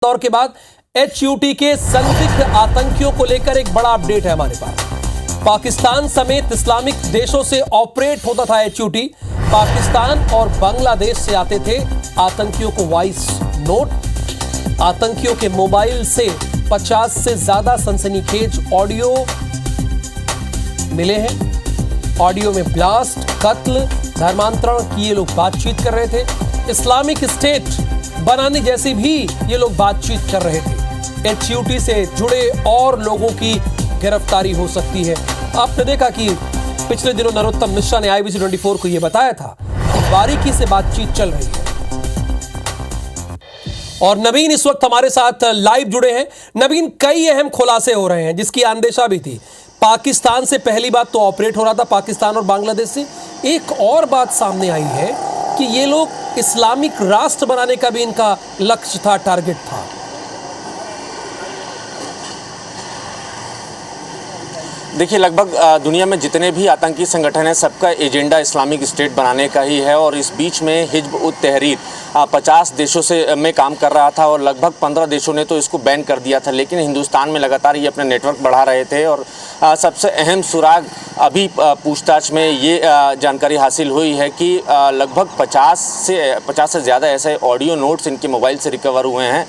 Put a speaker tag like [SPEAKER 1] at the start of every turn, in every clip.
[SPEAKER 1] दौर के बाद एचयूटी के संदिग्ध आतंकियों को लेकर एक बड़ा अपडेट है हमारे पास। पाकिस्तान समेत इस्लामिक देशों से ऑपरेट होता था एचयूटी। पाकिस्तान और बांग्लादेश से आते थे आतंकियों को वॉइस नोट। आतंकियों के मोबाइल से 50 से ज्यादा सनसनीखेज ऑडियो मिले हैं। ऑडियो में ब्लास्ट, कत्ल, धर्मांतरण की ये लोग बातचीत कर रहे थे। इस्लामिक स्टेट बनाने जैसी भी ये लोग बातचीत कर रहे थे। एचयूटी से जुड़े और लोगों की गिरफ्तारी हो सकती है। आपने देखा कि पिछले दिनों नरोत्तम मिश्रा ने IBC 24 को यह बताया था कि बारीकी से बातचीत चल रही है। और नवीन इस वक्त हमारे साथ लाइव जुड़े हैं। नवीन, कई अहम खुलासे हो रहे हैं जिसकी अंदेशा भी थी। पाकिस्तान से पहली बात तो ऑपरेट हो रहा था, पाकिस्तान और बांग्लादेश से। एक और बात सामने आई है कि ये लोग इस्लामिक राष्ट्र बनाने का भी इनका लक्ष्य था, टारगेट था।
[SPEAKER 2] देखिए, लगभग दुनिया में जितने भी आतंकी संगठन हैं, सबका एजेंडा इस्लामिक स्टेट बनाने का ही है। और इस बीच में हिजब उत तहरीर 50 देशों से में काम कर रहा था और लगभग 15 देशों ने तो इसको बैन कर दिया था। लेकिन हिंदुस्तान में लगातार ये अपने नेटवर्क बढ़ा रहे थे। और सबसे अहम सुराग अभी पूछताछ में ये जानकारी हासिल हुई है कि लगभग 50 से ज़्यादा ऐसे ऑडियो नोट्स इनके मोबाइल से रिकवर हुए हैं,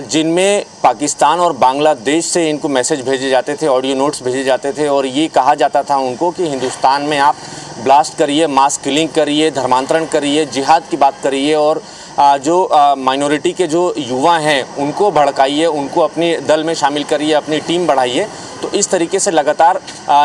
[SPEAKER 2] जिनमें पाकिस्तान और बांग्लादेश से इनको मैसेज भेजे जाते थे, ऑडियो नोट्स भेजे जाते थे। और ये कहा जाता था उनको कि हिंदुस्तान में आप ब्लास्ट करिए, मास किलिंग करिए, धर्मांतरण करिए, जिहाद की बात करिए और जो माइनॉरिटी के जो युवा हैं उनको भड़काइए, उनको अपने दल में शामिल करिए, अपनी टीम बढ़ाइए। तो इस तरीके से लगातार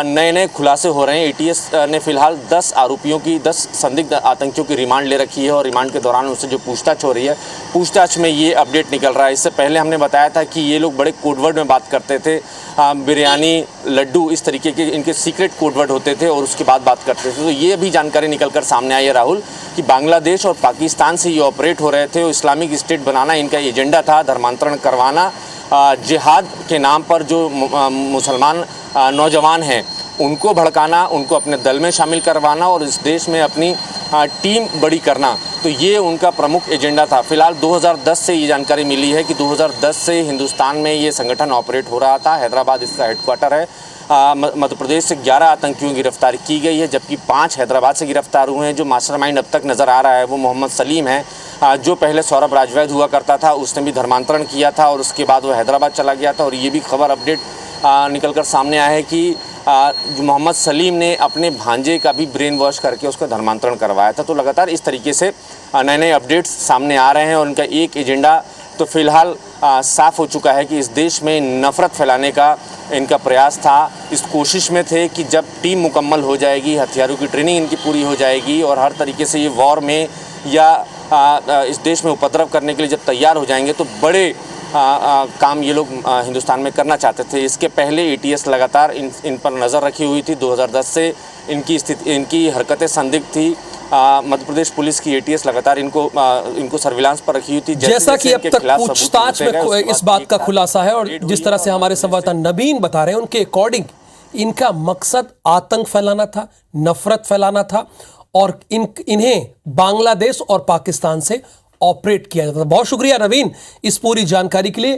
[SPEAKER 2] नए खुलासे हो रहे हैं। ATS ने फिलहाल 10 आरोपियों की, 10 संदिग्ध आतंकियों की रिमांड ले रखी है और रिमांड के दौरान उनसे जो पूछताछ हो रही है, पूछताछ में ये अपडेट निकल रहा है। इससे पहले हमने बताया था कि ये लोग बड़े कोडवर्ड में बात करते थे, बिरयानी, लड्डू, इस तरीके के इनके सीक्रेट कोडवर्ड होते थे और उसके बाद बात करते थे। तो ये भी जानकारी निकल कर सामने आई है राहुल, कि बांग्लादेश और पाकिस्तान से ये ऑपरेट हो रहे थे और इस्लामिक स्टेट बनाना इनका एजेंडा था, धर्मांतरण करवाना, जिहाद के नाम पर जो मुसलमान नौजवान हैं उनको भड़काना, उनको अपने दल में शामिल करवाना और इस देश में अपनी टीम बड़ी करना। तो ये उनका प्रमुख एजेंडा था। फिलहाल 2010 से ये जानकारी मिली है कि 2010 से हिंदुस्तान में ये संगठन ऑपरेट हो रहा था। हैदराबाद इसका हेडक्वार्टर है। मध्य प्रदेश से 11 आतंकियों की गिरफ्तारी की गई है, जबकि 5 हैदराबाद से गिरफ्तार हुए हैं। जो मास्टरमाइंड अब तक नज़र आ रहा है वो मोहम्मद सलीम है, जो पहले सौरभ राजवैद हुआ करता था। उसने भी धर्मांतरण किया था और उसके बाद वो हैदराबाद चला गया था। और ये भी खबर अपडेट निकल कर सामने आया है कि मोहम्मद सलीम ने अपने भांजे का भी ब्रेन वॉश करके उसका धर्मांतरण करवाया था। तो लगातार इस तरीके से नए अपडेट्स सामने आ रहे हैं और उनका एक एजेंडा तो फिलहाल साफ हो चुका है कि इस देश में नफ़रत फैलाने का इनका प्रयास था। इस कोशिश में थे कि जब टीम मुकम्मल हो जाएगी, हथियारों की ट्रेनिंग इनकी पूरी हो जाएगी और हर तरीके से ये वॉर में या इस देश में उपद्रव करने के लिए जब तैयार हो जाएंगे तो बड़े काम ये लोग हिंदुस्तान में करना चाहते थे। इसके पहले ATS लगातार इन पर नज़र रखी हुई थी। 2010 से इनकी हरकतें संदिग्ध थी। मध्य प्रदेश पुलिस की ATS लगातार इनको सर्विलांस पर रखी हुई थी।
[SPEAKER 1] जैसा कि अब तक पूछताछ में इस बात का खुलासा है और जिस तरह से हमारे संवाददाता नवीन बता रहे हैं, उनके अकॉर्डिंग इनका मकसद आतंक फैलाना था, नफरत फैलाना था और इन्हें बांग्लादेश और पाकिस्तान से ऑपरेट किया जाता था। बहुत शुक्रिया नवीन इस पूरी जानकारी के लिए।